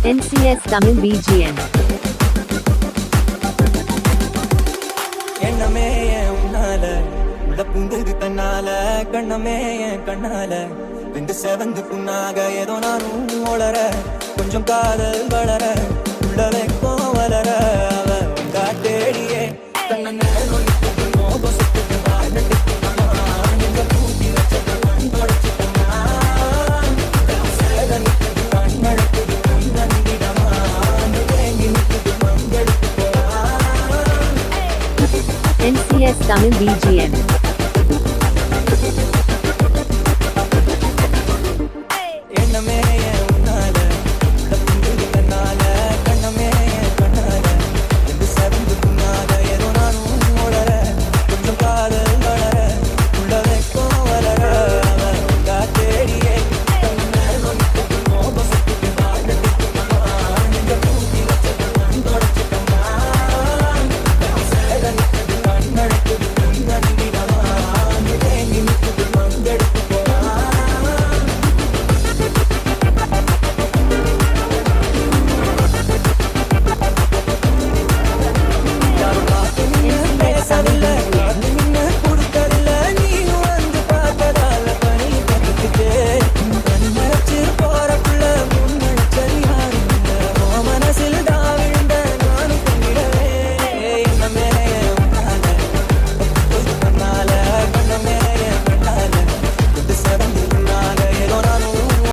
NCS Tamil BGM. எண்ணமே உன்னால உள்ள பூந்தது தன்னால கண்ணமே கண்ணால ரெண்டு செவந்து புண்ணாக ஏதோ நானும் வளர கொஞ்சம் காதல் வளர உள்ள வைக்கும் வளர அவ உண்டா தேடியே கண்ணனே NCS தமிழ் BGM.